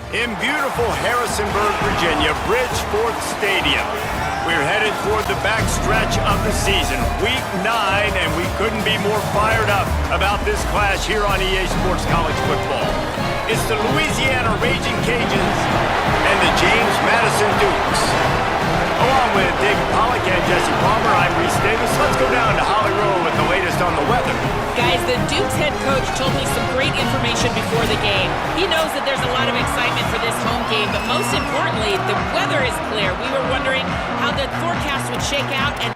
In beautiful Harrisonburg, Virginia, Bridgeport Stadium. We're headed toward the backstretch of the season, Week 9, and we couldn't be more fired up about this clash here on EA Sports College Football. It's the Louisiana Raging Cajuns and the James Madison Dukes. Along with David Pollack and Jesse Palmer, I'm Reese Davis. Let's go down to Holly Rowe with the latest on the weather. Guys, the Dukes head coach told me some great information before the game. He knows that there's a lot of excitement for this home game, but most importantly, the weather is clear. We were wondering how the forecast would shake out, and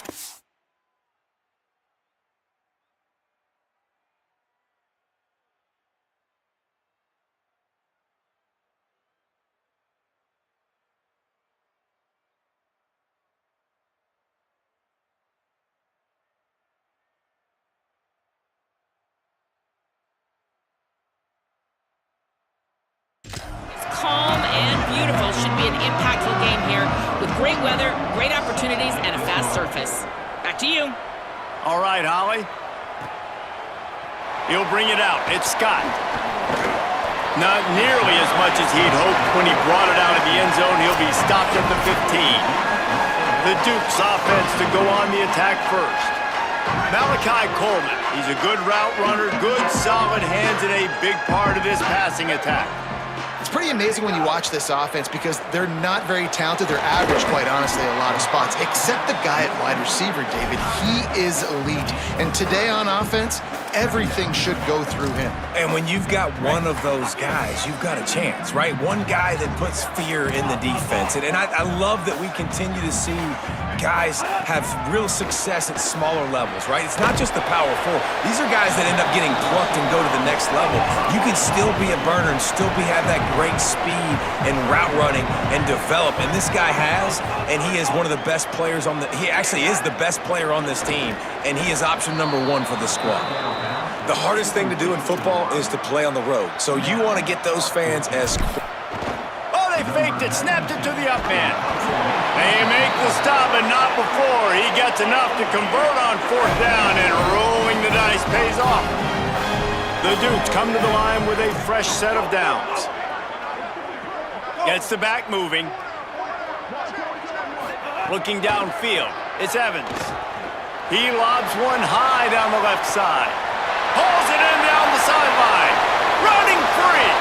calm and beautiful. Should be an impactful game here with great weather, great opportunities, and a fast surface. Back to you. All right, Holly. He'll bring it out. It's Scott. Not nearly as much as he'd hoped when he brought it out of the end zone. He'll be stopped at the 15. The Dukes offense to go on the attack first. Malachi Coleman. He's a good route runner, good solid hands, and a big part of this passing attack. It's pretty amazing when you watch this offense because they're not very talented. They're average, quite honestly, a lot of spots, except the guy at wide receiver, David. He is elite. And today on offense, everything should go through him. And when you've got one of those guys, you've got a chance, right? One guy that puts fear in the defense. And I love that we continue to see guys have real success at smaller levels, right? It's not just the power four. These are guys that end up getting plucked and go to the next level. You can still be a burner and still have that great speed and route running and develop. And this guy has, and he is one of the best players on he actually is the best player on this team, and he is option number 1 for the squad. The hardest thing to do in football is to play on the road. So you want to get those fans as... Oh, they faked it, snapped it to the up man. They make the stop, but not before. He gets enough to convert on 4th down, and rolling the dice pays off. The Dukes come to the line with a fresh set of downs. Gets the back moving. Looking downfield, it's Evans. He lobs one high down the left side. Pulls it in down the sideline. Running free.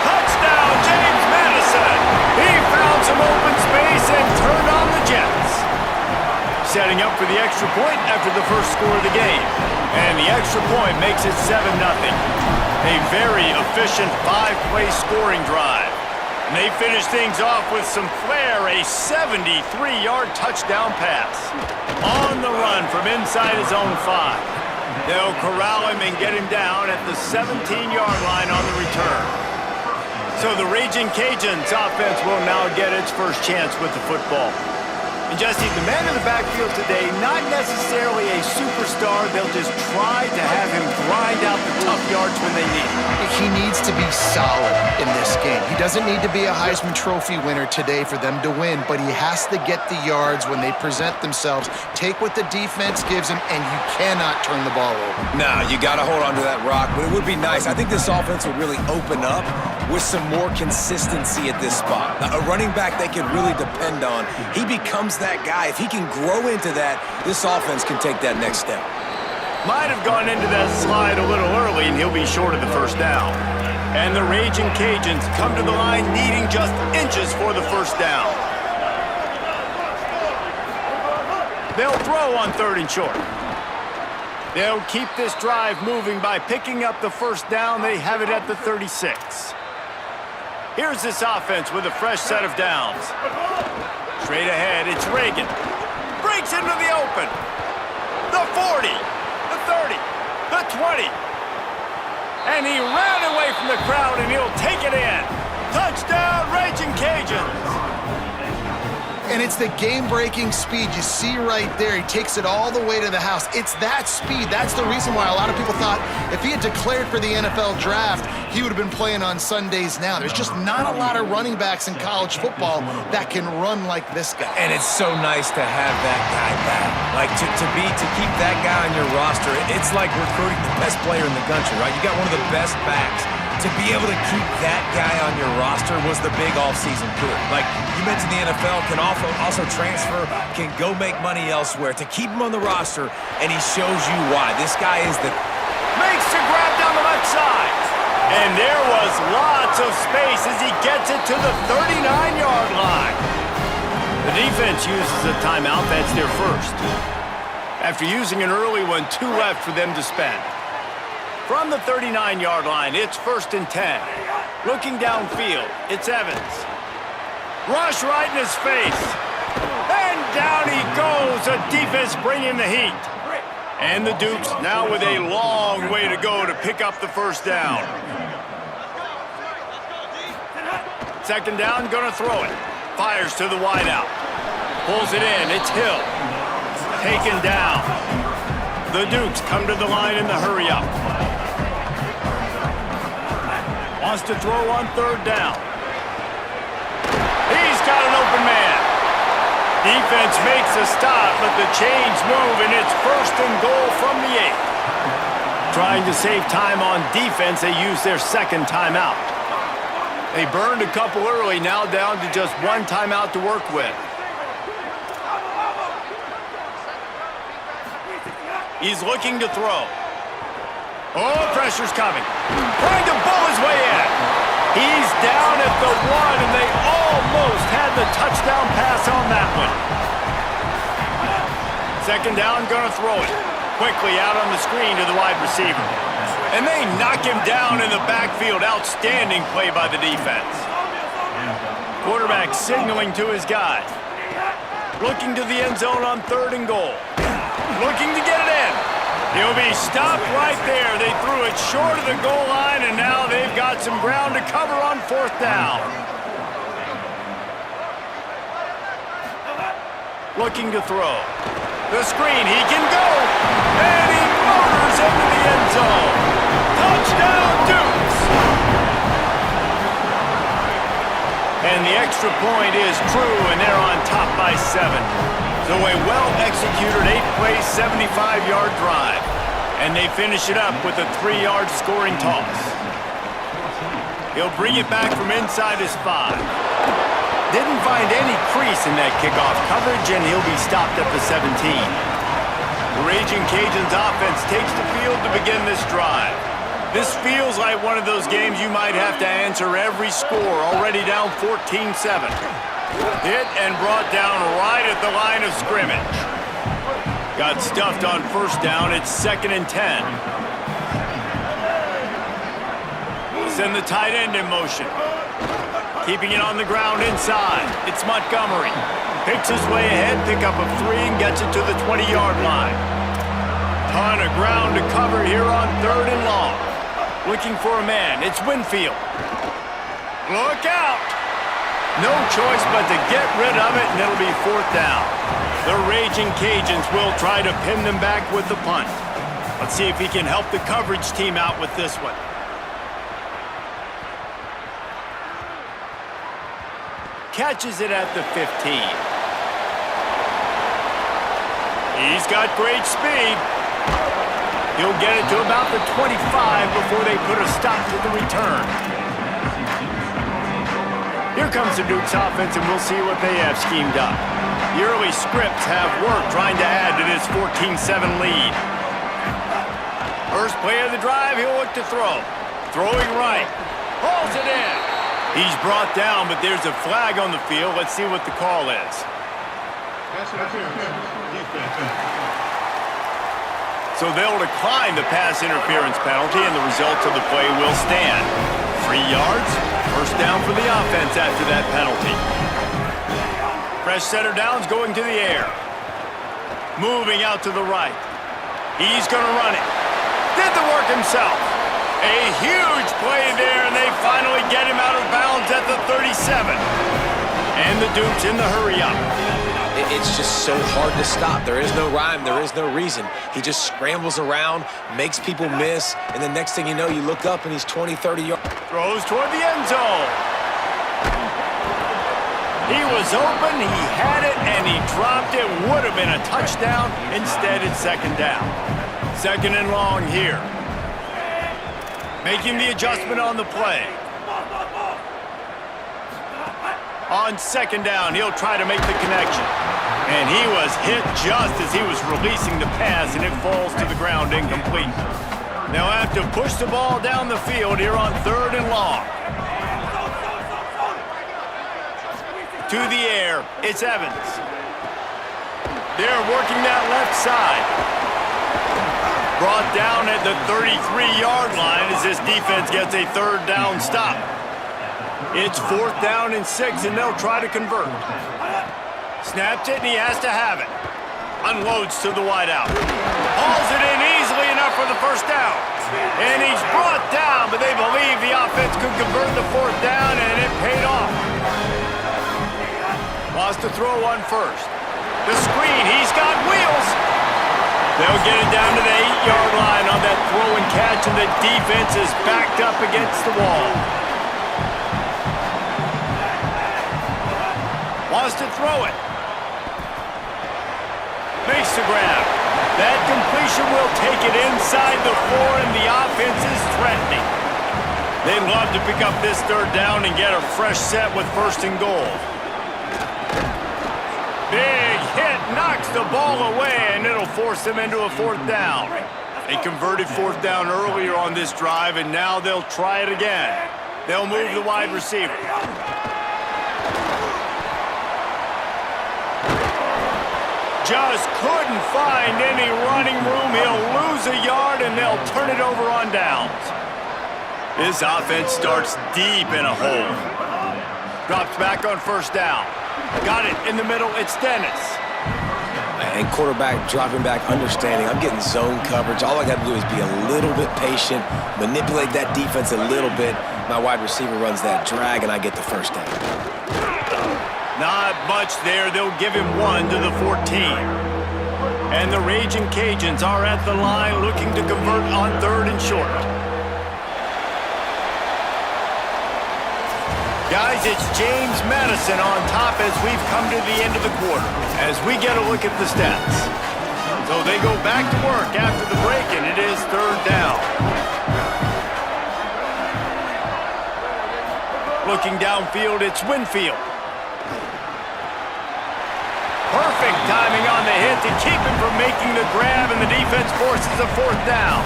Touchdown, James Madison. He found some open space and turned on the Jets. Setting up for the extra point after the first score of the game. And the extra point makes it 7-0. A very efficient 5-play scoring drive. And they finish things off with some flair, a 73-yard touchdown pass. On the run from inside his own 5. They'll corral him and get him down at the 17-yard line on the return. So the Raging Cajuns offense will now get its first chance with the football. And Jesse, the man in the backfield today, not necessarily a superstar. They'll just try to have him grind out the tough yards when they need it. He needs to be solid in this game. He doesn't need to be a Heisman Trophy winner today for them to win, but he has to get the yards when they present themselves. Take what the defense gives him, and you cannot turn the ball over. No, you got to hold on to that rock, but it would be nice. I think this offense would really open up with some more consistency at this spot. A running back they can really depend on. He becomes that guy. If he can grow into that, this offense can take that next step. Might have gone into that slide a little early, and he'll be short of the first down. And the Raging Cajuns come to the line needing just inches for the first down. They'll throw on 3rd and short. They'll keep this drive moving by picking up the first down. They have it at the 36. Here's this offense with a fresh set of downs. Straight ahead, it's Reagan. Breaks into the open. The 40, the 30, the 20. And he ran away from the crowd, and he'll take it in. Touchdown, Raging Cajuns. And it's the game-breaking speed you see right there. He takes it all the way to the house. It's that speed. That's the reason why a lot of people thought if he had declared for the NFL draft, he would have been playing on Sundays now. There's just not a lot of running backs in college football that can run like this guy. And it's so nice to have that guy back. Like, to keep that guy on your roster, it's like recruiting the best player in the country, right? You got one of the best backs to be able to keep that guy on your roster was the big offseason push. Like you mentioned, the NFL can also transfer, can go make money elsewhere. To keep him on the roster, and he shows you why. This guy is the... Makes the grab down the left side. And there was lots of space as he gets it to the 39-yard line. The defense uses a timeout. That's their first. After using an early one, 2 left for them to spend. From the 39-yard line, it's 1st and 10. Looking downfield, it's Evans. Rush right in his face. And down he goes. The defense bringing the heat. And the Dukes now with a long way to go to pick up the first down. 2nd down, gonna throw it. Fires to the wideout. Pulls it in, it's Hill. Taken down. The Dukes come to the line in the hurry-up. Wants to throw on 3rd down. He's got an open man. Defense makes a stop, but the chains move, and it's 1st and goal from the 8. Trying to save time on defense, they use their 2nd timeout. They burned a couple early, now down to just 1 timeout to work with. He's looking to throw. Oh, pressure's coming. Trying to bull his way in. He's down at the 1, and they almost had the touchdown pass on that one. 2nd down, gonna throw it. Quickly out on the screen to the wide receiver. And they knock him down in the backfield. Outstanding play by the defense. Quarterback signaling to his guy. Looking to the end zone on 3rd and goal. Looking to get it in. He'll be stopped right there. They threw it short of the goal line, and now they've got some ground to cover on 4th down. Looking to throw. The screen, he can go. And he motors into the end zone. Touchdown, Dukes! And the extra point is true, and they're on top by 7. So a well-executed 8-play, 75-yard drive. And they finish it up with a 3-yard scoring toss. He'll bring it back from inside his 5. Didn't find any crease in that kickoff coverage, and he'll be stopped at the 17. The Raging Cajuns offense takes the field to begin this drive. This feels like one of those games you might have to answer every score, already down 14-7. Hit and brought down right at the line of scrimmage. Got stuffed on 1st down. It's 2nd and 10. Send the tight end in motion. Keeping it on the ground inside. It's Montgomery. Picks his way ahead, pick up of 3, and gets it to the 20-yard line. Ton of ground to cover here on 3rd and long. Looking for a man. It's Winfield. Look out! No choice but to get rid of it, and it'll be 4th down. The Raging Cajuns will try to pin them back with the punt. Let's see if he can help the coverage team out with this one. Catches it at the 15. He's got great speed. He'll get it to about the 25 before they put a stop to the return. Here comes the Dukes offense, and we'll see what they have schemed up. The early scripts have worked trying to add to this 14-7 lead. First play of the drive, he'll look to throw. Throwing right. Hauls it in. He's brought down, but there's a flag on the field. Let's see what the call is. So they'll decline the pass interference penalty, and the results of the play will stand. 3 yards, 1st down for the offense after that penalty. Fresh setter downs going to the air. Moving out to the right. He's going to run it. Did the work himself. A huge play there, and they finally get him out of bounds at the 37. And the Dukes in the hurry-up. It's just so hard to stop. There is no rhyme. There is no reason. He just scrambles around, makes people miss, and the next thing you know, you look up and he's 20, 30 yards. Throws toward the end zone. He was open, he had it, and he dropped it. Would have been a touchdown. Instead, it's 2nd down. 2nd and long here. Making the adjustment on the play. On second down, he'll try to make the connection. And he was hit just as he was releasing the pass, and it falls to the ground incomplete. They'll have to push the ball down the field here on 3rd and long. To the air, it's Evans. They're working that left side. Brought down at the 33-yard line as this defense gets a 3rd down stop. It's 4th down and 6, and they'll try to convert. Snaps it, and he has to have it. Unloads to the wideout. Hauls it in easily enough for the 1st down. And he's brought down, but they believe the offense could convert the 4th down, and it paid off. Wants to throw on 1st. The screen, he's got wheels. They'll get it down to the 8-yard line on that throw and catch, and the defense is backed up against the wall. Wants to throw it. Makes the grab. That completion will take it inside the 4, and the offense is threatening. They'd love to pick up this 3rd down and get a fresh set with 1st and goal. Big hit, knocks the ball away, and it'll force them into a 4th down. They converted 4th down earlier on this drive, and now they'll try it again. They'll move the wide receiver. Just couldn't find any running room. He'll lose a yard, and they'll turn it over on downs. This offense starts deep in a hole. Drops back on 1st down. Got it in the middle. It's Dennis. And quarterback dropping back, understanding I'm getting zone coverage. All I got to do is be a little bit patient, manipulate that defense a little bit. My wide receiver runs that drag, and I get the 1st down. Not much there. They'll give him 1 to the 14. And the Raging Cajuns are at the line looking to convert on 3rd and short. Guys, it's James Madison on top as we've come to the end of the quarter. As we get a look at the stats. So they go back to work after the break, and it is 3rd down. Looking downfield, it's Winfield. Perfect timing on the hit to keep him from making the grab, and the defense forces a 4th down.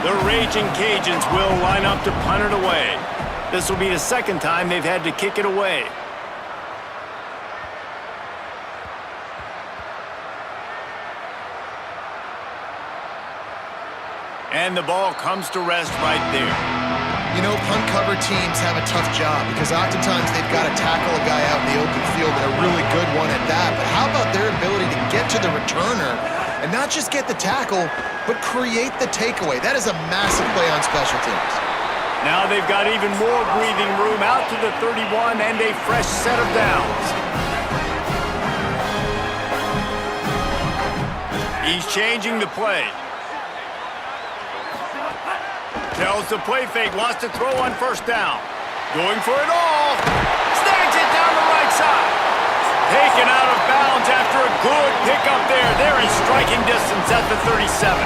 The Raging Cajuns will line up to punt it away. This will be the 2nd time they've had to kick it away. And the ball comes to rest right there. You know, punt cover teams have a tough job because oftentimes they've got to tackle a guy out in the open field, and a really good one at that. But how about their ability to get to the returner and not just get the tackle, but create the takeaway? That is a massive play on special teams. Now they've got even more breathing room out to the 31 and a fresh set of downs. He's changing the play. Tells the play fake, wants to throw on 1st down. Going for it all. Snags it down the right side. Taken out of bounds after a good pickup there. They're in striking distance at the 37.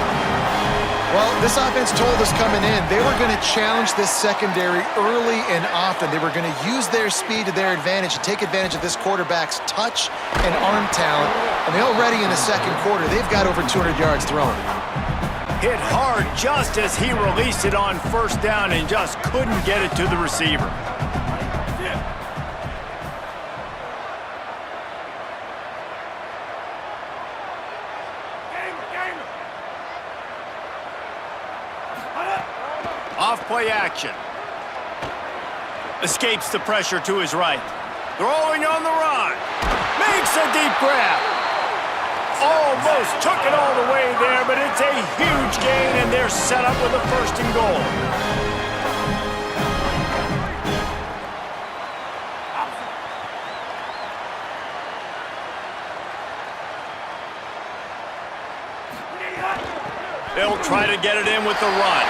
Well, this offense told us coming in they were going to challenge this secondary early and often. They were going to use their speed to their advantage and take advantage of this quarterback's touch and arm talent. And already in the 2nd quarter, they've got over 200 yards thrown. Hit hard just as he released it on 1st down and just couldn't get it to the receiver. Off-play action. Escapes the pressure to his right. Throwing on the run. Makes a deep grab. Almost took it all the way there, but it's a huge gain, and they're set up with a 1st and goal. They'll try to get it in with the run.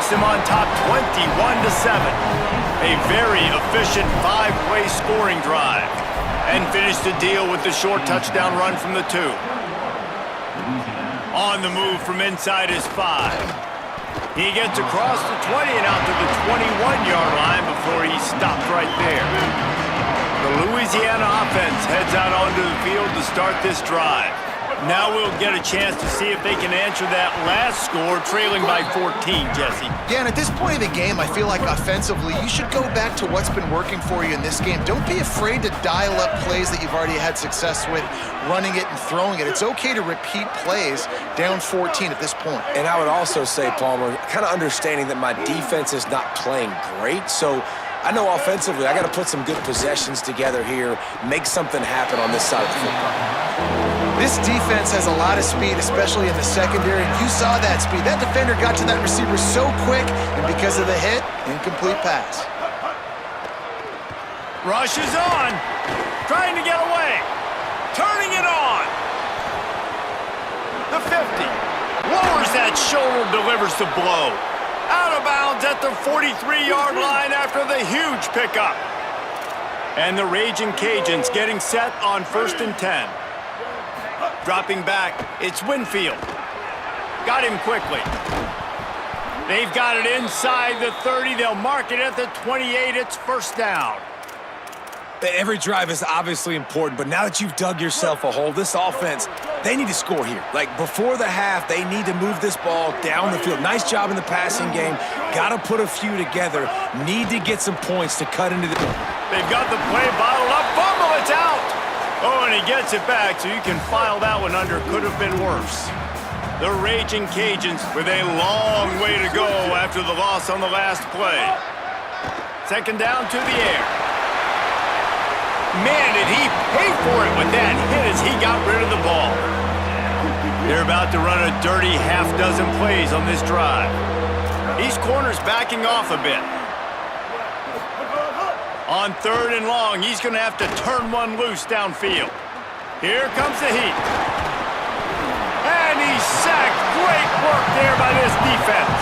puts them on top 21-7. A very efficient 5-play scoring drive. And finished the deal with the short touchdown run from the 2. On the move from inside his 5. He gets across the 20 and out to the 21-yard line before he stopped right there. The Louisiana offense heads out onto the field to start this drive. Now we'll get a chance to see if they can answer that last score, trailing by 14, Jesse. Yeah, and at this point of the game, I feel like offensively, you should go back to what's been working for you in this game. Don't be afraid to dial up plays that you've already had success with, running it and throwing it. It's okay to repeat plays down 14 at this point. And I would also say, Palmer, kind of understanding that my defense is not playing great, so I know offensively I got to put some good possessions together here, make something happen on this side of the football. This defense has a lot of speed, especially in the secondary, and you saw that speed. That defender got to that receiver so quick, and because of the hit, incomplete pass. Rush is on, trying to get away, turning it on. The 50, lowers that shoulder, delivers the blow. Out of bounds at the 43-yard line after the huge pickup. And the Raging Cajuns getting set on 1st and 10. Dropping back, it's Winfield. Got him quickly. They've got it inside the 30. They'll mark it at the 28. It's first down. Every drive is obviously important, but now that you've dug yourself a hole, this offense, they need to score here. Like, before the half, they need to move this ball down the field. Nice job in the passing game. Got to put a few together. Need to get some points to cut into the... They've got the play bottled up. Fumble, it's out. Oh, and he gets it back, so you can file that one under. Could have been worse. The Raging Cajuns with a long way to go after the loss on the last play. Second down to the air. Man, did he pay for it with that hit as he got rid of the ball. They're about to run a dirty half-dozen plays on this drive. These corners backing off a bit. On 3rd and long, he's going to have to turn one loose downfield. Here comes the heat. And he's sacked. Great work there by this defense.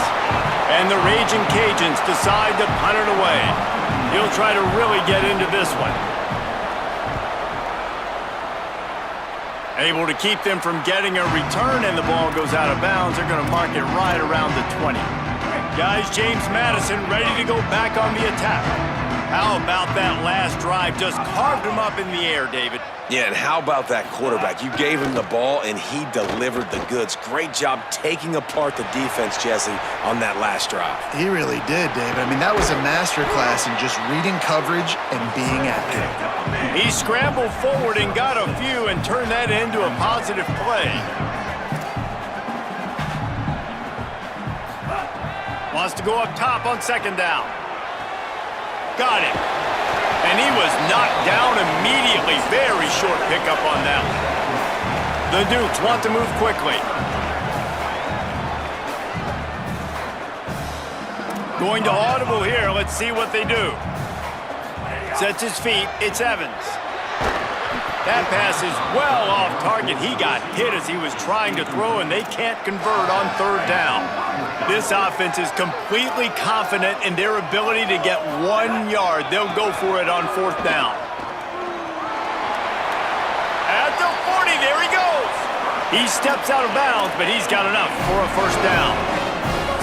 And the Raging Cajuns decide to punt it away. He'll try to really get into this one. Able to keep them from getting a return, and the ball goes out of bounds. They're going to mark it right around the 20. Guys, James Madison ready to go back on the attack. How about that last drive? Just carved him up in the air, David. Yeah, and how about that quarterback? You gave him the ball, and he delivered the goods. Great job taking apart the defense, Jesse, on that last drive. He really did, David. I mean, that was a masterclass in just reading coverage and being accurate. He scrambled forward and got a few and turned that into a positive play. Wants to go up top on 2nd down. Got it. And he was knocked down immediately. Very short pickup on that one. The Dukes want to move quickly. Going to audible here. Let's see what they do. Sets his feet. It's Evans. That pass is well off target. He got hit as he was trying to throw, and they can't convert on 3rd down. This offense is completely confident in their ability to get 1 yard. They'll go for it on 4th down. At the 40, there he goes. He steps out of bounds, but he's got enough for a first down.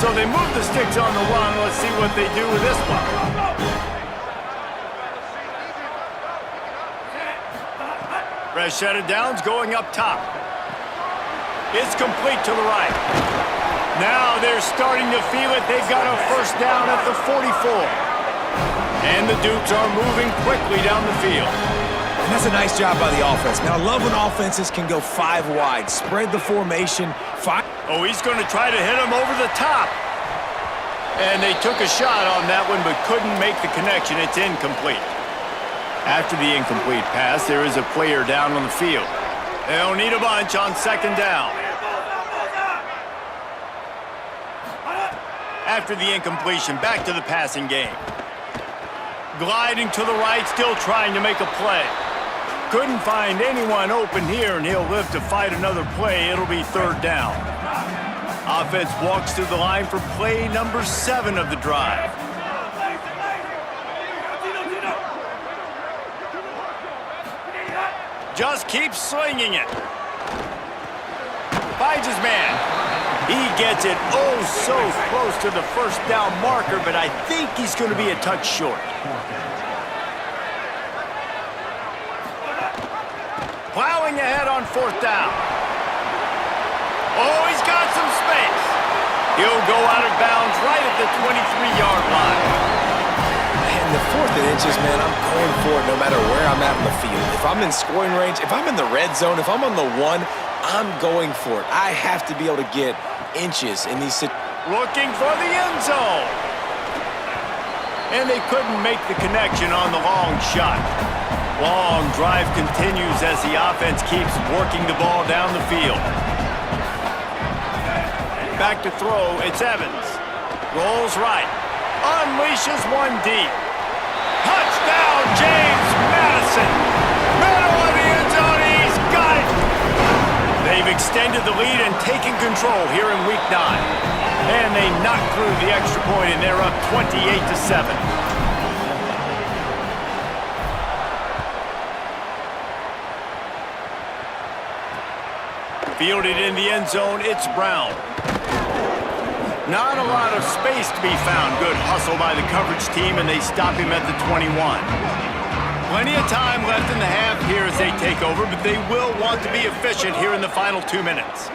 So they move the sticks on the run. Let's see what they do with this one. Set of downs going up top. It's complete to the right. Now they're starting to feel it. They've got a first down at the 44. And the Dukes are moving quickly down the field. And that's a nice job by the offense. Now, I love when offenses can go 5 wide. Spread the formation. Oh, he's going to try to hit him over the top. And they took a shot on that one, but couldn't make the connection. It's incomplete. After the incomplete pass, there is a player down on the field. They'll need a bunch on 2nd down. After the incompletion, back to the passing game. Gliding to the right, still trying to make a play. Couldn't find anyone open here, and he'll live to fight another play. It'll be 3rd down. Offense walks through the line for play number 7 of the drive. Just keeps slinging it. Finds his man. He gets it oh so close to the first down marker, but I think he's going to be a touch short. Plowing ahead on 4th down. Oh, he's got some space. He'll go out of bounds right at the 23-yard line. And the 4th and inches, man, I'm going for it no matter where I'm at in the field. If I'm in scoring range, if I'm in the red zone, if I'm on the 1, I'm going for it. I have to be able to get inches in these situations. Looking for the end zone. And they couldn't make the connection on the long shot. Long drive continues as the offense keeps working the ball down the field. Back to throw, it's Evans. Rolls right. Unleashes one deep. Touchdown, James Madison. Middle of the end zone, he's got it. They've extended the lead and taken control here in Week 9. And they knock through the extra point, and they're up 28-7. Fielded in the end zone, it's Brown. Not a lot of space to be found. Good hustle by the coverage team, and they stop him at the 21. Plenty of time left in the half here as they take over, but they will want to be efficient here in the final 2 minutes.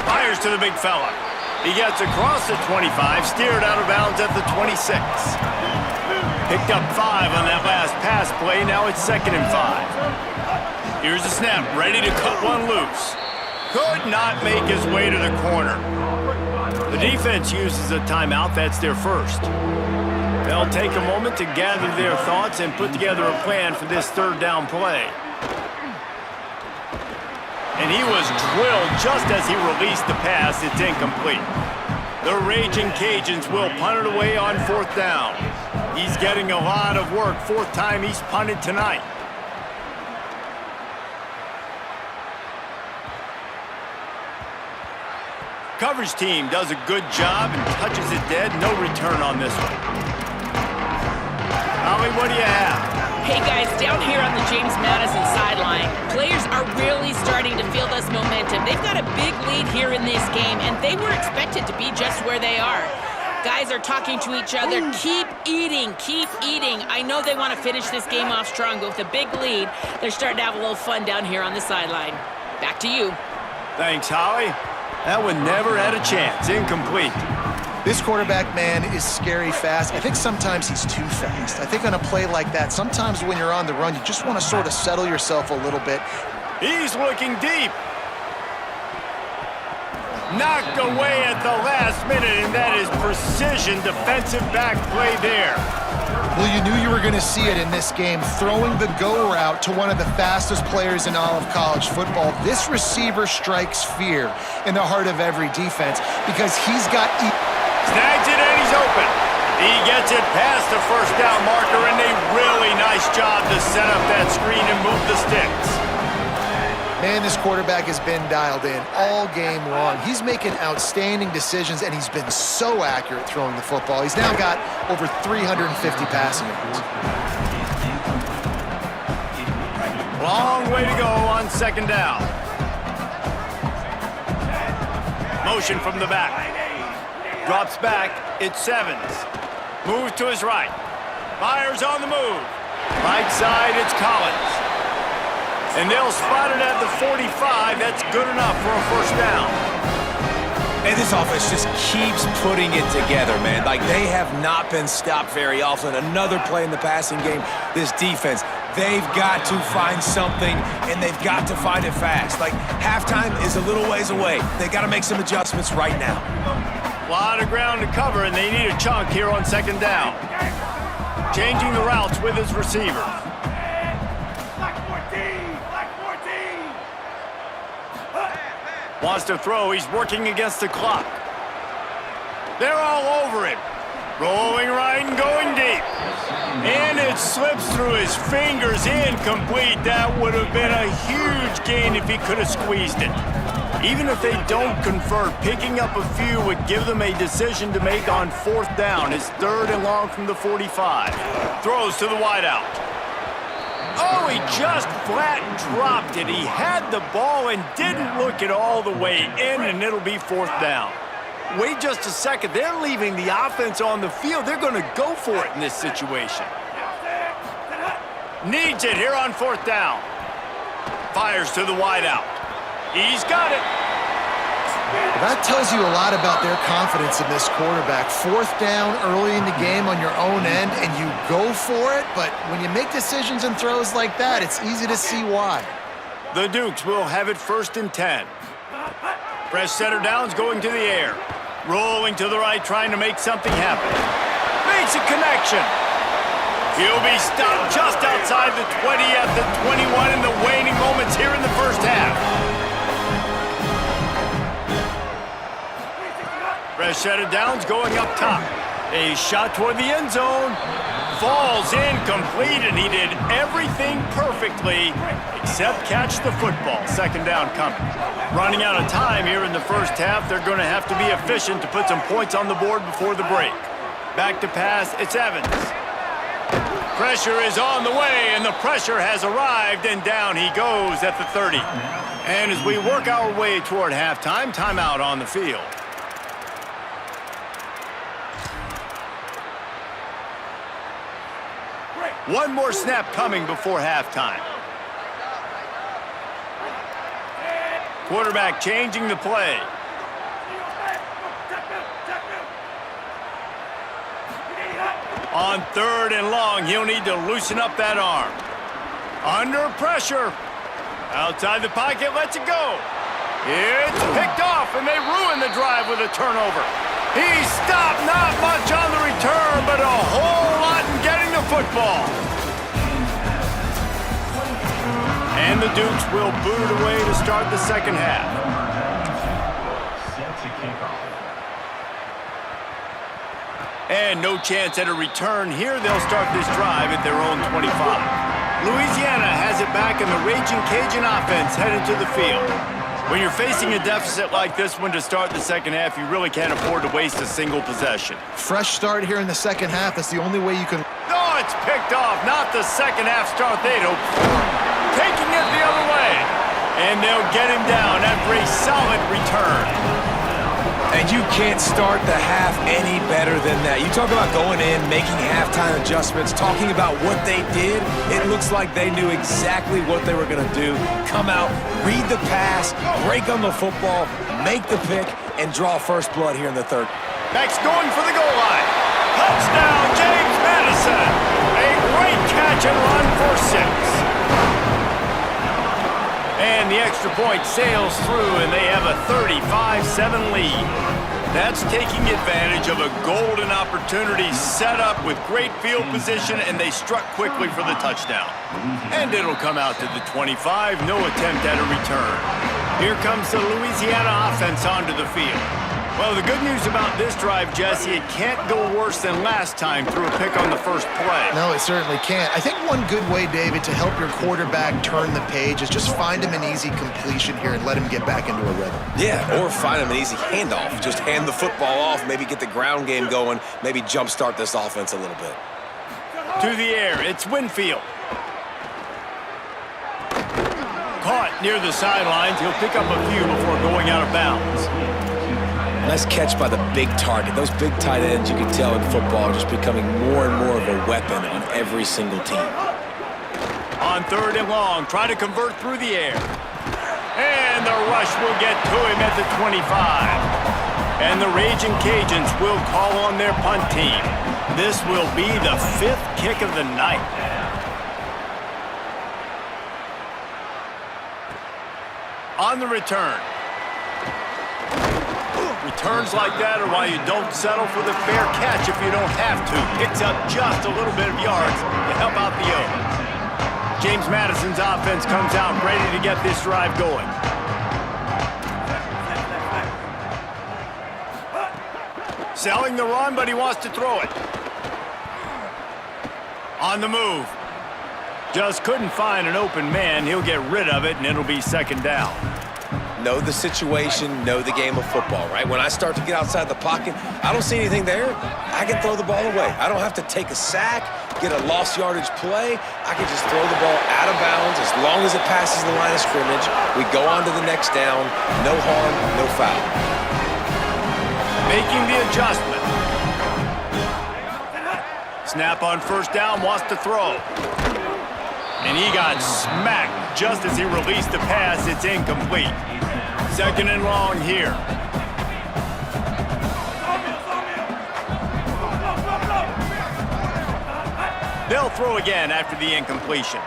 Fires to the big fella. He gets across the 25, steered out of bounds at the 26. Picked up 5 on that last pass play. Now it's 2nd and 5. Here's the snap, ready to cut one loose. Could not make his way to the corner. The defense uses a timeout. That's their first. They'll take a moment to gather their thoughts and put together a plan for this 3rd down play. And he was drilled just as he released the pass. It's incomplete. The Raging Cajuns will punt it away on 4th down. He's getting a lot of work. 4th time he's punted tonight. Coverage team does a good job and touches it dead. No return on this one. Holly, what do you have? Hey guys, down here on the James Madison sideline, players are really starting to feel this momentum. They've got a big lead here in this game, and they were expected to be just where they are. Guys are talking to each other. Keep eating, keep eating. I know they want to finish this game off strong, but with a big lead, they're starting to have a little fun down here on the sideline. Back to you. Thanks, Holly. That one never had a chance. Incomplete. This quarterback, man, is scary fast. I think sometimes he's too fast. I think on a play like that, sometimes when you're on the run, you just want to sort of settle yourself a little bit. He's looking deep. Knocked away at the last minute, and that is precision defensive back play there. Well, you knew you were going to see it in this game, throwing the go route to one of the fastest players in all of college football. This receiver strikes fear in the heart of every defense because he's got... Snags it and he's open. He gets it past the 1st down marker, and a really nice job to set up that screen and move the sticks. Man, this quarterback has been dialed in all game long. He's making outstanding decisions, and he's been so accurate throwing the football. He's now got over 350 passing yards. Long way to go on 2nd down. Motion from the back. Drops back, it's Evans. Moves to his right. Fires on the move. Right side, it's Collins. And they'll spot it at the 45. That's good enough for a 1st down. And this offense just keeps putting it together, man. Like, they have not been stopped very often. Another play in the passing game. This defense, they've got to find something, and they've got to find it fast. Like, halftime is a little ways away. They got to make some adjustments right now. A lot of ground to cover, and they need a chunk here on 2nd down. Changing the routes with his receiver. Wants to throw. He's working against the clock. They're all over him. Rolling right and going deep. And it slips through his fingers. Incomplete. That would have been a huge gain if he could have squeezed it. Even if they don't convert, picking up a few would give them a decision to make on 4th down. It's 3rd and long from the 45. Throws to the wideout. Oh, he just flat dropped it. He had the ball and didn't look it all the way in, and it'll be 4th down. Wait just a second. They're leaving the offense on the field. They're going to go for it in this situation. Needs it here on 4th down. Fires to the wideout. He's got it. That tells you a lot about their confidence in this quarterback. 4th down early in the game on your own end, and you go for it, but when you make decisions and throws like that, it's easy to see why. The Dukes will have it 1st and 10. Fresh setter downs going to the air. Rolling to the right, trying to make something happen. Makes a connection. He'll be stopped just outside the 20 at the 21 in the waning moments here in the first half. Fresh set of downs going up top. A shot toward the end zone. Falls incomplete, and he did everything perfectly except catch the football. 2nd down coming. Running out of time here in the first half. They're going to have to be efficient to put some points on the board before the break. Back to pass, it's Evans. Pressure is on the way, and the pressure has arrived, and down he goes at the 30. And as we work our way toward halftime, timeout on the field. One more snap coming before halftime. Quarterback changing the play. On 3rd and long, he'll need to loosen up that arm. Under pressure. Outside the pocket, lets it go. It's picked off, and they ruin the drive with a turnover. He stopped, not much on the return, but a whole lot in getting the football. And the Dukes will boot it away to start the second half. And no chance at a return here. They'll start this drive at their own 25. Louisiana has it back, and the Raging Cajun offense headed to the field. When you're facing a deficit like this one to start the second half, you really can't afford to waste a single possession. Fresh start here in the second half. That's the only way you can... Oh, it's picked off. Not the second half start they'd hoped for. Taking it the other way. And they'll get him down after a solid return. And you can't start the half any better than that. You talk about going in, making halftime adjustments, talking about what they did. It looks like they knew exactly what they were going to do. Come out, read the pass, break on the football, make the pick, and draw first blood here in the 3rd. Next, going for the goal line. Touchdown, James Madison. A great catch and run for 6. And the extra point sails through, and they have a 35-7 lead. That's taking advantage of a golden opportunity set up with great field position, and they struck quickly for the touchdown. And it'll come out to the 25, no attempt at a return. Here comes the Louisiana offense onto the field. Well, the good news about this drive, Jesse, it can't go worse than last time through a pick on the first play. No, it certainly can't. I think one good way, David, to help your quarterback turn the page is just find him an easy completion here and let him get back into a rhythm. Yeah, or find him an easy handoff. Just hand the football off, maybe get the ground game going, maybe jumpstart this offense a little bit. To the air, it's Winfield. Caught near the sidelines. He'll pick up a few before going out of bounds. Nice catch by the big target. Those big tight ends, you can tell in football, are just becoming more and more of a weapon on every single team. On 3rd and long, try to convert through the air. And the rush will get to him at the 25. And the Raging Cajuns will call on their punt team. This will be the 5th kick of the night. On the return. Returns like that are why you don't settle for the fair catch if you don't have to. Picks up just a little bit of yards to help out the O's. James Madison's offense comes out ready to get this drive going. Selling the run, but he wants to throw it. On the move. Just couldn't find an open man. He'll get rid of it, and it'll be 2nd down. know the situation, know the game of football, right? When I start to get outside the pocket, I don't see anything there, I can throw the ball away. I don't have to take a sack, get a lost yardage play. I can just throw the ball out of bounds as long as it passes the line of scrimmage. We go on to the next down. No harm, no foul. Making the adjustment. Snap on first down, wants to throw. And he got smacked just as he released the pass. It's incomplete. Second and long here. They'll throw again after the incompletion.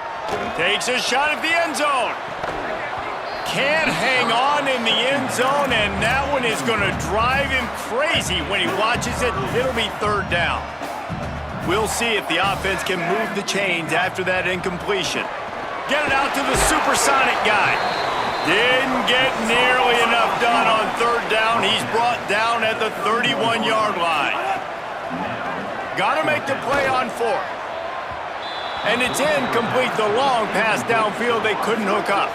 Takes a shot at the end zone. Can't hang on in the end zone, and that one is going to drive him crazy when he watches it. It'll be third down. We'll see if the offense can move the chains after that incompletion. Get it out to the supersonic guy. Didn't get nearly enough done on third down. He's brought down at the 31-yard line. Got to make the play on fourth. And it's incomplete. The long pass downfield they couldn't hook up.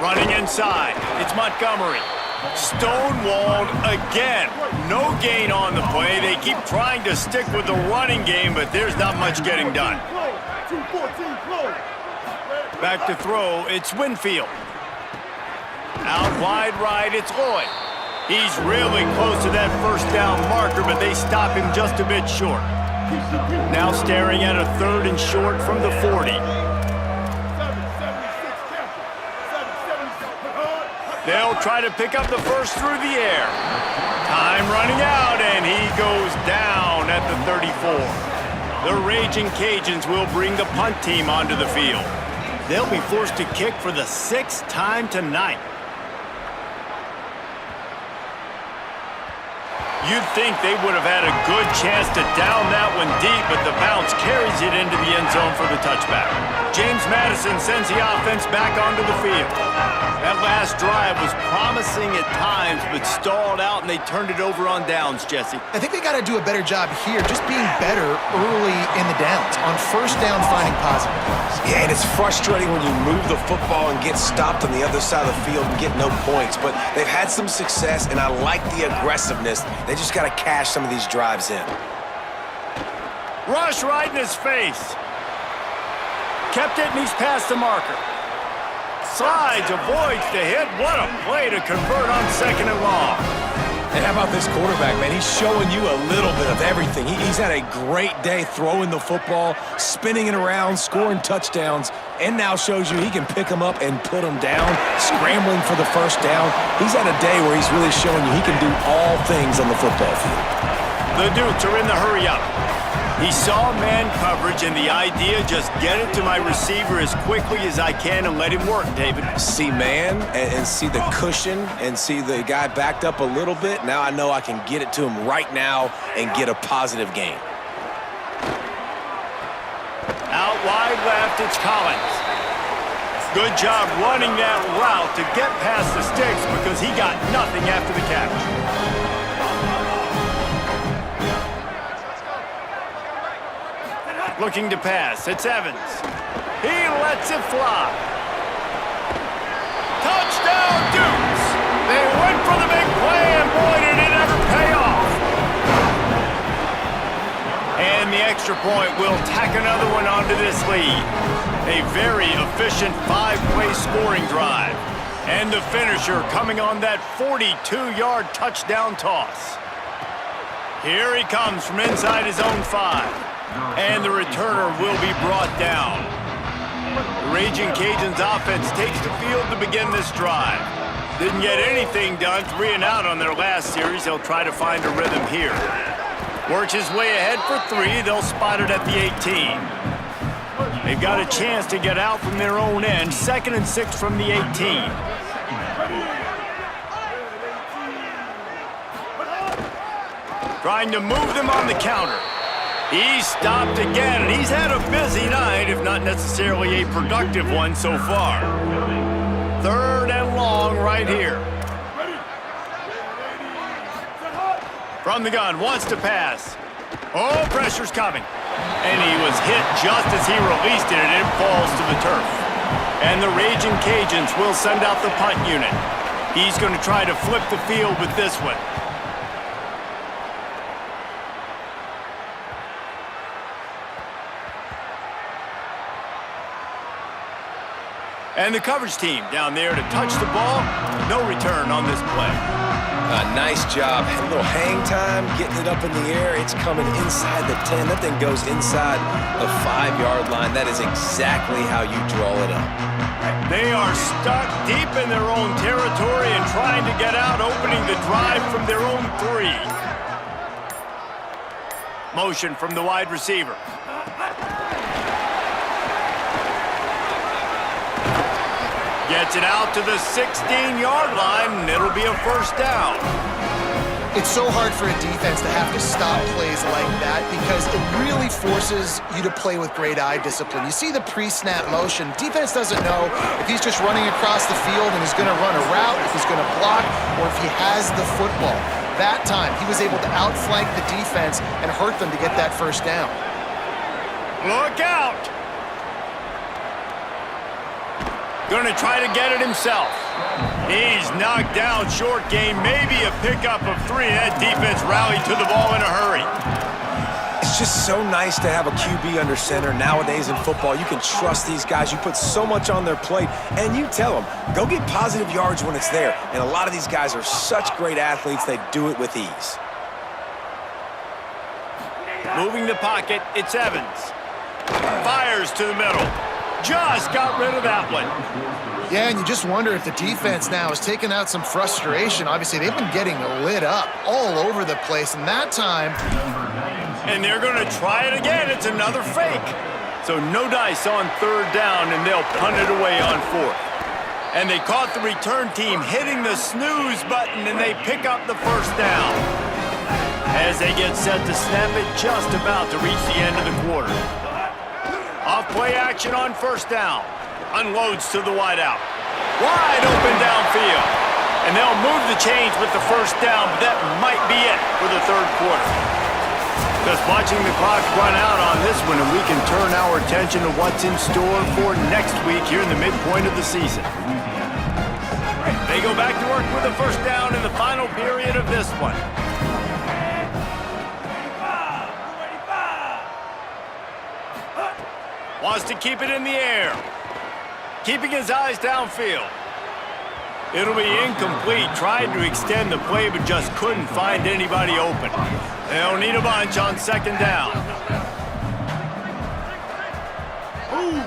Running inside, it's Montgomery. Stonewalled again. No gain on the play. They keep trying to stick with the running game, but there's not much getting done. Back to throw, it's Winfield. Out wide right, it's Lloyd. He's really close to that first down marker, but they stop him just a bit short. Now staring at a third and short from the 40. They'll try to pick up the first through the air. Time running out, and he goes down at the 34. The Raging Cajuns will bring the punt team onto the field. They'll be forced to kick for the 6th time tonight. You'd think they would have had a good chance to down that one deep, but the bounce carries it into the end zone for the touchback. James Madison sends the offense back onto the field. That last drive was promising at times, but stalled out, and they turned it over on downs, Jesse. I think they got to do a better job here, just being better early in the downs. On first down, finding positive plays. Yeah, and it's frustrating when you move the football and get stopped on the other side of the field and get no points. But they've had some success, and I like the aggressiveness. They just got to cash some of these drives in. Rush right in his face. Kept it, and he's past the marker. Slides, avoids the hit. What a play to convert on second and long. And how about this quarterback, man? He's showing you a little bit of everything. He's had a great day throwing the football, spinning it around, scoring touchdowns, and now shows you he can pick them up and put them down, scrambling for the first down. He's had a day where he's really showing you he can do all things on the football field. The Dukes are in the hurry-up. He saw man coverage, and the idea, just get it to my receiver as quickly as I can and let him work, David. See man and see the cushion and see the guy backed up a little bit. Now I know I can get it to him right now and get a positive gain. Out wide left, it's Collins. Good job running that route to get past the sticks because he got nothing after the catch. Looking to pass, it's Evans. He lets it fly. Touchdown, Dukes! They went for the big play, and boy, did it ever pay off. And the extra point will tack another one onto this lead. A very efficient 5-play scoring drive. And the finisher coming on that 42-yard touchdown toss. Here he comes from inside his own 5. And the returner will be brought down. The Raging Cajuns offense takes the field to begin this drive. Didn't get anything done, 3 and out on their last series. They'll try to find a rhythm here. Works his way ahead for 3. They'll spot it at the 18. They've got a chance to get out from their own end. 2nd and 6 from the 18. Trying to move them on the counter. He stopped again, and he's had a busy night, if not necessarily a productive one so far. 3rd and long right here. From the gun, wants to pass. Oh, pressure's coming. And he was hit just as he released it, and it falls to the turf. And the Raging Cajuns will send out the punt unit. He's going to try to flip the field with this one. And the coverage team down there to touch the ball. No return on this play. Nice job. A little hang time, getting it up in the air. It's coming inside the 10. That thing goes inside the 5-yard line. That is exactly how you draw it up. They are stuck deep in their own territory and trying to get out, opening the drive from their own 3. Motion from the wide receiver. Gets it out to the 16-yard line, and it'll be a first down. It's so hard for a defense to have to stop plays like that because it really forces you to play with great eye discipline. You see the pre-snap motion. Defense doesn't know if he's just running across the field and he's going to run a route, if he's going to block, or if he has the football. That time, he was able to outflank the defense and hurt them to get that first down. Look out! Going to try to get it himself. He's knocked down, short game, maybe a pickup of 3. That defense rallied to the ball in a hurry. It's just so nice to have a QB under center. Nowadays in football, you can trust these guys. You put so much on their plate, and you tell them, go get positive yards when it's there. And a lot of these guys are such great athletes, they do it with ease. Moving the pocket, it's Evans. Fires to the middle. Just got rid of that one. Yeah, and you just wonder if the defense now is taking out some frustration. Obviously, they've been getting lit up all over the place, and that time... And they're going to try it again. It's another fake. So no dice on 3rd down, and they'll punt it away on 4th. And they caught the return team hitting the snooze button, and they pick up the first down. As they get set to snap it, just about to reach the end of the quarter. Off play action on 1st down. Unloads to the wideout. Wide open downfield. And they'll move the chains with the first down, but that might be it for the 3rd quarter. Just watching the clock run out on this one, and we can turn our attention to what's in store for next week here in the midpoint of the season. They go back to work with a first down in the final period of this one. Wants to keep it in the air. Keeping his eyes downfield. It'll be incomplete. Tried to extend the play, but just couldn't find anybody open. They'll need a bunch on 2nd down. Ooh.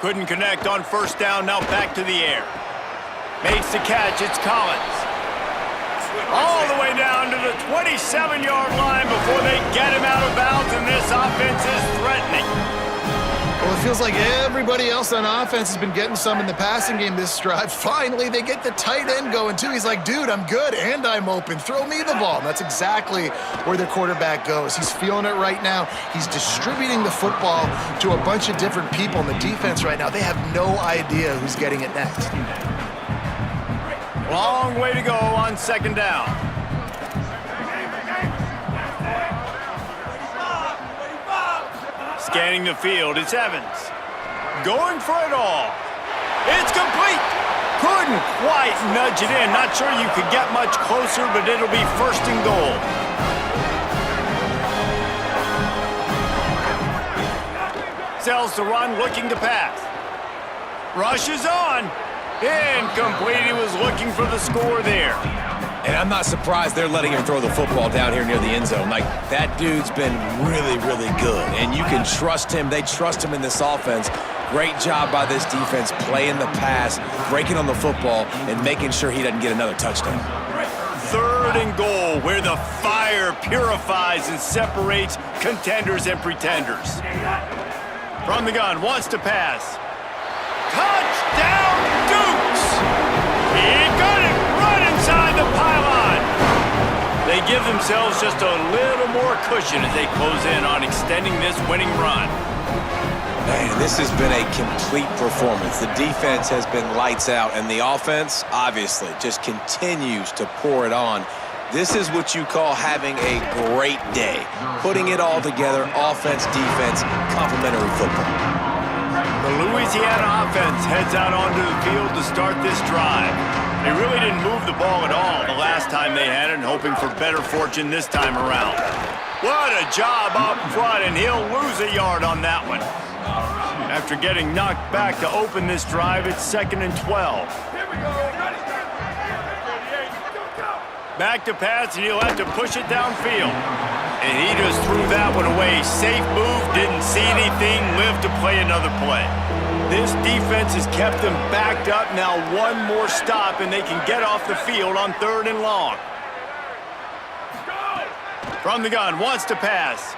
Couldn't connect on 1st down. Now back to the air. Makes the catch. It's Collins. All the way down to the 27-yard line before they get him out of bounds, and this offense is threatening. Well, it feels like everybody else on offense has been getting some in the passing game this drive. Finally, they get the tight end going, too. He's like, dude, I'm good, and I'm open. Throw me the ball. And that's exactly where their quarterback goes. He's feeling it right now. He's distributing the football to a bunch of different people in the defense right now. They have no idea who's getting it next. Long way to go on 2nd down. Scanning the field, it's Evans. Going for it all. It's complete. Couldn't quite nudge it in. Not sure you could get much closer, but it'll be 1st and goal. Sells the run, looking to pass. Rushes on. Incomplete. He was looking for the score there. And I'm not surprised they're letting him throw the football down here near the end zone. Like, that dude's been really, really good. And you can trust him. They trust him in this offense. Great job by this defense playing the pass, breaking on the football, and making sure he doesn't get another touchdown. 3rd and goal, where the fire purifies and separates contenders and pretenders. From the gun, wants to pass. Touchdown, Dukes! He got it right inside the pylon. They give themselves just a little more cushion as they close in on extending this winning run. Man, this has been a complete performance. The defense has been lights out, and the offense, obviously, just continues to pour it on. This is what you call having a great day. Putting it all together, offense, defense, complementary football. The Louisiana offense heads out onto the field to start this drive. They really didn't move the ball at all the last time they had it, and hoping for better fortune this time around. What a job up front, and he'll lose a yard on that one. After getting knocked back to open this drive, it's 2nd and 12. Back to pass, and he'll have to push it downfield. And he just threw that one away. Safe move, didn't see anything, lived to play another play. This defense has kept them backed up. Now one more stop, and they can get off the field on 3rd and long. From the gun, wants to pass.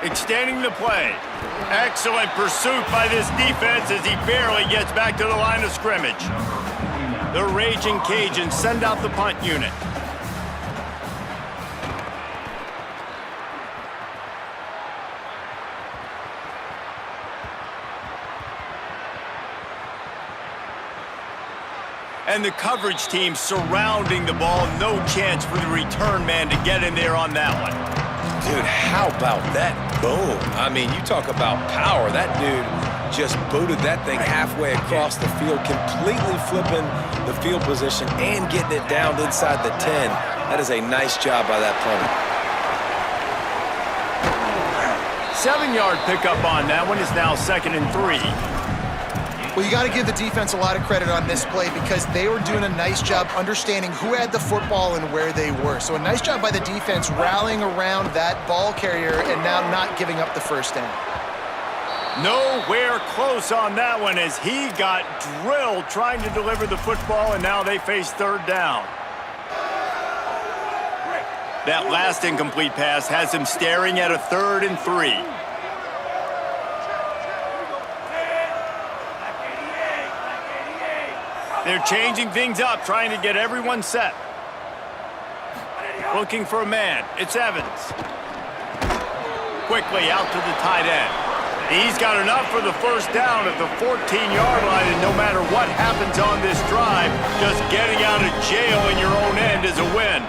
Extending the play. Excellent pursuit by this defense as he barely gets back to the line of scrimmage. The Raging Cajuns send out the punt unit. And the coverage team surrounding the ball. No chance for the return man to get in there on that one. Dude, how about that boom? I mean, you talk about power. That dude just booted that thing halfway across the field, completely flipping the field position and getting it down inside the 10. That is a nice job by that punter. 7-yard pickup on that one is now 2nd and 3. Well, you got to give the defense a lot of credit on this play because they were doing a nice job understanding who had the football and where they were. So a nice job by the defense rallying around that ball carrier and now not giving up the first down. Nowhere close on that one as he got drilled trying to deliver the football, and now they face 3rd down. That last incomplete pass has him staring at a 3rd and 3. They're changing things up, trying to get everyone set. Looking for a man. It's Evans. Quickly out to the tight end. He's got enough for the first down at the 14-yard line, and no matter what happens on this drive, just getting out of jail in your own end is a win.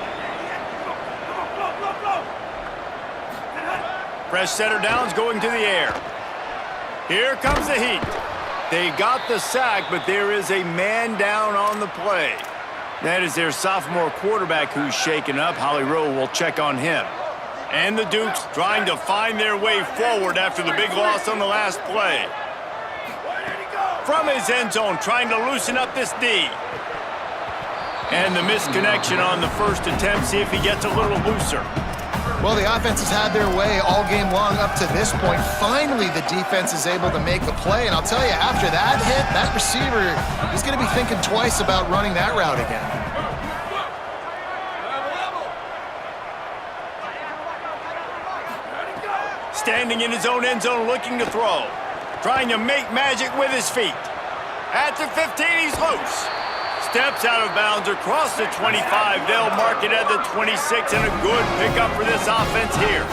Fresh set of downs going to the air. Here comes the heat. They got the sack, but there is a man down on the play. That is their sophomore quarterback who's shaken up. Holly Rowe will check on him. And the Dukes trying to find their way forward after the big loss on the last play. From his end zone, trying to loosen up this D. And the misconnection on the first attempt. See if he gets a little looser. Well, the offense has had their way all game long up to this point. Finally, the defense is able to make a play. And I'll tell you, after that hit, that receiver is going to be thinking twice about running that route again. Standing in his own end zone, looking to throw. Trying to make magic with his feet. At the 15, he's loose. Steps out of bounds across the 25. They'll mark it at the 26, and a good pickup for this offense here.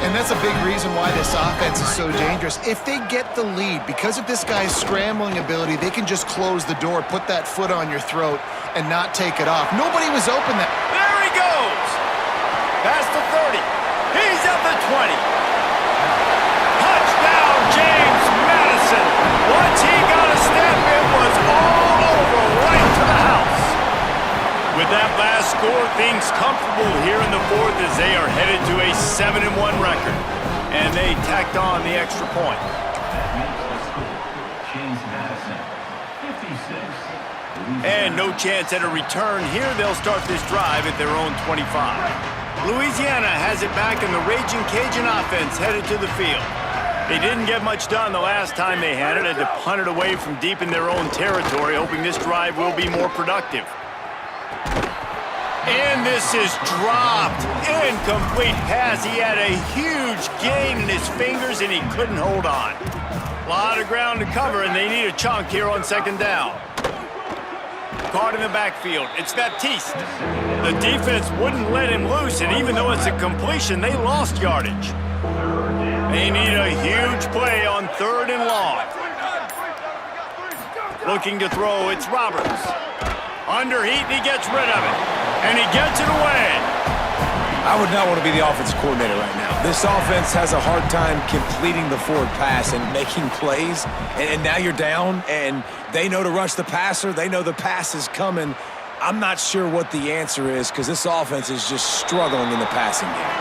And that's a big reason why this offense is so dangerous. If they get the lead, because of this guy's scrambling ability, they can just close the door, put that foot on your throat, and not take it off. Nobody was open that. There he goes! Past the 30. He's at the 20. Touchdown, James Madison. Once he got a step, it was all over, right to the house. With that last score, things comfortable here in the 4th as they are headed to a 7-1 record. And they tacked on the extra point. And no chance at a return here. They'll start this drive at their own 25. Louisiana has it back, and the Raging Cajun offense headed to the field. They didn't get much done the last time they had it. Had to punt it away from deep in their own territory, hoping this drive will be more productive. And this is dropped. Incomplete pass. He had a huge gain in his fingers, and he couldn't hold on. A lot of ground to cover, and they need a chunk here on 2nd down. Caught in the backfield. It's Baptiste. The defense wouldn't let him loose, and even though it's a completion, they lost yardage. They need a huge play on 3rd and long. Looking to throw, it's Roberts. Under heat, and he gets rid of it. And he gets it away. I would not want to be the offensive coordinator right now. This offense has a hard time completing the forward pass and making plays. And now you're down, and they know to rush the passer. They know the pass is coming. I'm not sure what the answer is because this offense is just struggling in the passing game.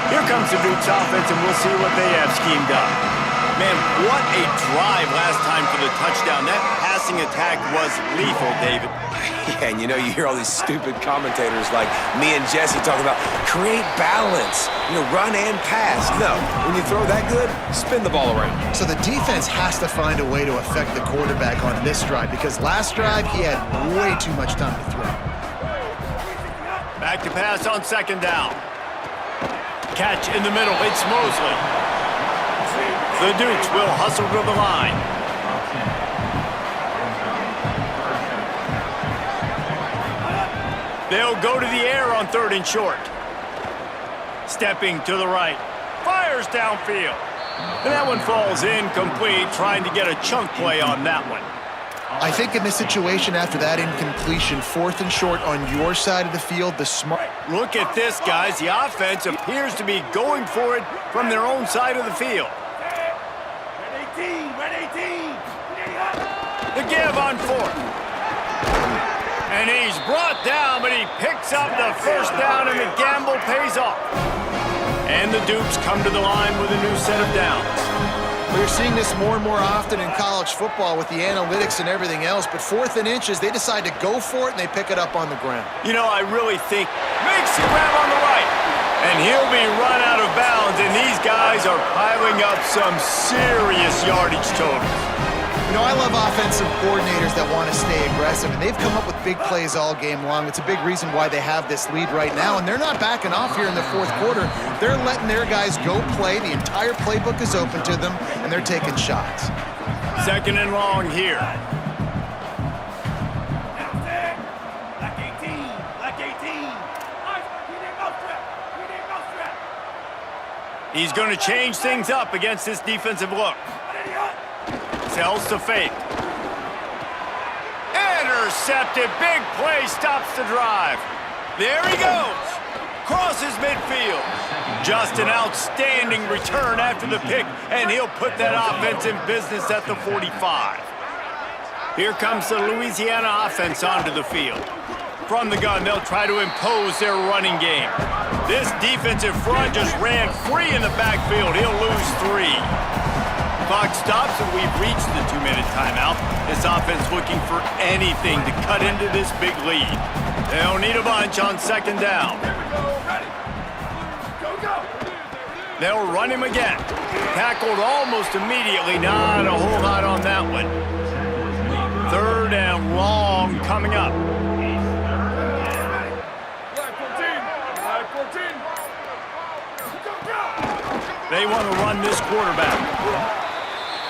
Here comes the Dukes offense, and we'll see what they have schemed up. Man, what a drive last time for the touchdown. That passing attack was lethal, David. Yeah, and you know, you hear all these stupid commentators like me and Jesse talking about create balance, run and pass. No, when you throw that good, spin the ball around. So the defense has to find a way to affect the quarterback on this drive because last drive he had way too much time to throw. Back to pass on 2nd down. Catch in the middle, it's Mosley. The Dukes will hustle to the line. They'll go to the air on 3rd and short. Stepping to the right. Fires downfield. And that one falls incomplete, trying to get a chunk play on that one. I think in this situation after that incompletion, 4th and short on your side of the field, the smart... Look at this, guys. The offense appears to be going for it from their own side of the field. The give on 4th. And he's brought down, but he picks up the 1st down, and the gamble pays off. And the Dukes come to the line with a new set of downs. We're seeing this more and more often in college football with the analytics and everything else, but 4th and inches, they decide to go for it, and they pick it up on the ground. I really think makes the grab on the right. And he'll be run out of bounds, and these guys are piling up some serious yardage totals. I love offensive coordinators that want to stay aggressive, and they've come up with big plays all game long. It's a big reason why they have this lead right now, and they're not backing off here in the 4th quarter. They're letting their guys go play. The entire playbook is open to them, and they're taking shots. 2nd and long here. He's going to change things up against this defensive look. Sells to fake. Intercepted. Big play. Stops the drive. There he goes. Crosses midfield. Just an outstanding return after the pick, and he'll put that offense in business at the 45. Here comes the Louisiana offense onto the field. From the gun, they'll try to impose their running game. This defensive front just ran free in the backfield. He'll lose 3. Clock stops, and we've reached the 2-minute timeout. This offense looking for anything to cut into this big lead. They'll need a bunch on 2nd down. They'll run him again. Tackled almost immediately. Not a whole lot on that one. 3rd and long coming up. They want to run this quarterback.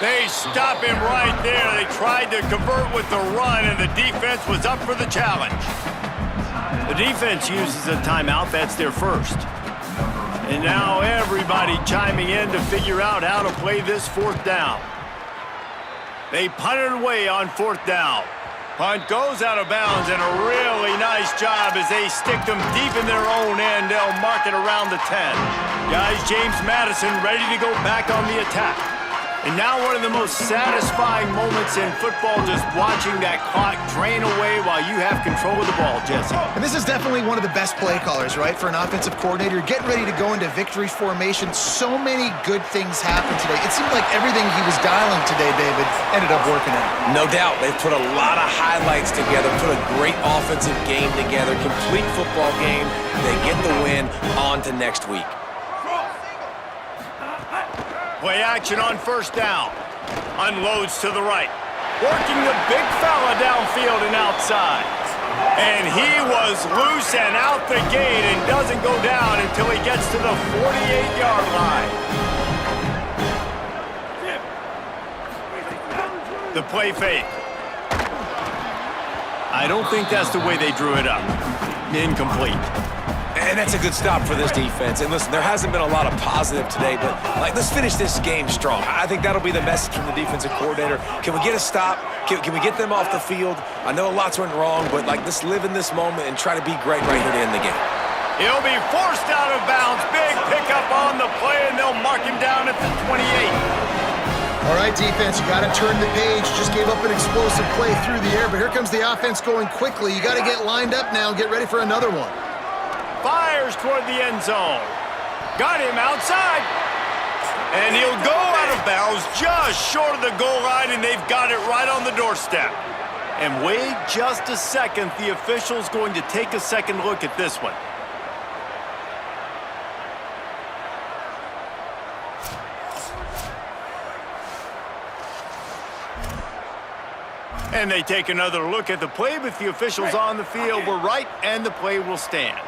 They stop him right there. They tried to convert with the run, and the defense was up for the challenge. The defense uses a timeout. That's their first. And now everybody chiming in to figure out how to play this 4th down. They punt it away on 4th down. Punt goes out of bounds, and a really nice job as they stick them deep in their own end. They'll mark it around the 10. Guys, James Madison ready to go back on the attack. And now one of the most satisfying moments in football, just watching that clock drain away while you have control of the ball, Jesse. And this is definitely one of the best play callers, right, for an offensive coordinator. Getting ready to go into victory formation. So many good things happened today. It seemed like everything he was dialing today, David, ended up working out. No doubt. They've put a lot of highlights together, put a great offensive game together, complete football game. They get the win. On to next week. Play action on 1st down. Unloads to the right. Working the big fella downfield and outside. And he was loose and out the gate and doesn't go down until he gets to the 48-yard line. The play fake. I don't think that's the way they drew it up. Incomplete. And that's a good stop for this defense. And listen, there hasn't been a lot of positive today, but let's finish this game strong. I think that'll be the message from the defensive coordinator. Can we get a stop? Can we get them off the field? I know lots went wrong, but let's live in this moment and try to be great right here to end the game. He'll be forced out of bounds. Big pickup on the play, and they'll mark him down at the 28. All right, defense, you got to turn the page. Just gave up an explosive play through the air, but here comes the offense going quickly. You got to get lined up now and get ready for another one. Fires toward the end zone. Got him outside. And he'll go out of bounds just short of the goal line, and they've got it right on the doorstep. And wait just a second. The official's going to take a second look at this one. And they take another look at the play, but the officials on the field were right, and the play will stand.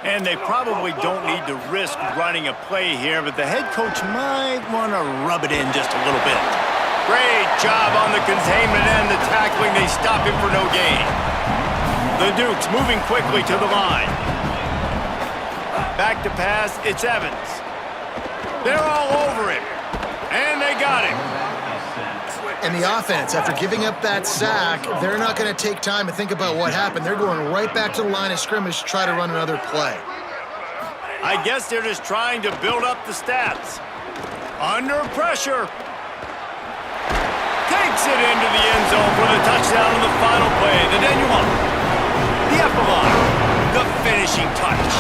And they probably don't need to risk running a play here, but the head coach might want to rub it in just a little bit. Great job on the containment and the tackling. They stop him for no gain. The Dukes moving quickly to the line. Back to pass, it's Evans. They're all over him, and they got him. And the offense, after giving up that sack, they're not going to take time to think about what happened. They're going right back to the line of scrimmage to try to run another play. I guess they're just trying to build up the stats. Under pressure. Takes it into the end zone for the touchdown on the final play. The Denouement. The epilogue. The finishing touch.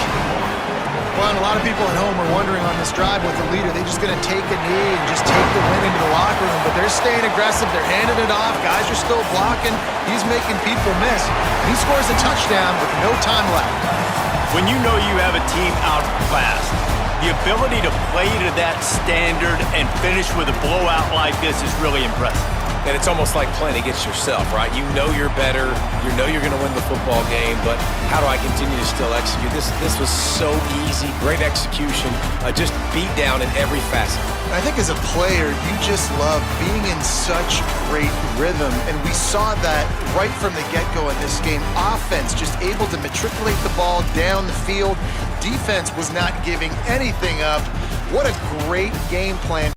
Well, and a lot of people at home are wondering on this drive with the leader, they just going to take a knee and just take the win into the locker room, but they're staying aggressive, they're handing it off, guys are still blocking, he's making people miss. And he scores a touchdown with no time left. When you know you have a team outclassed, the ability to play to that standard and finish with a blowout like this is really impressive. And it's almost like playing against yourself, right? You know you're better. You know you're going to win the football game, but how do I continue to still execute? This was so easy. Great execution. Just beat down in every facet. I think as a player, you just love being in such great rhythm, and we saw that right from the get-go in this game. Offense just able to matriculate the ball down the field. Defense was not giving anything up. What a great game plan.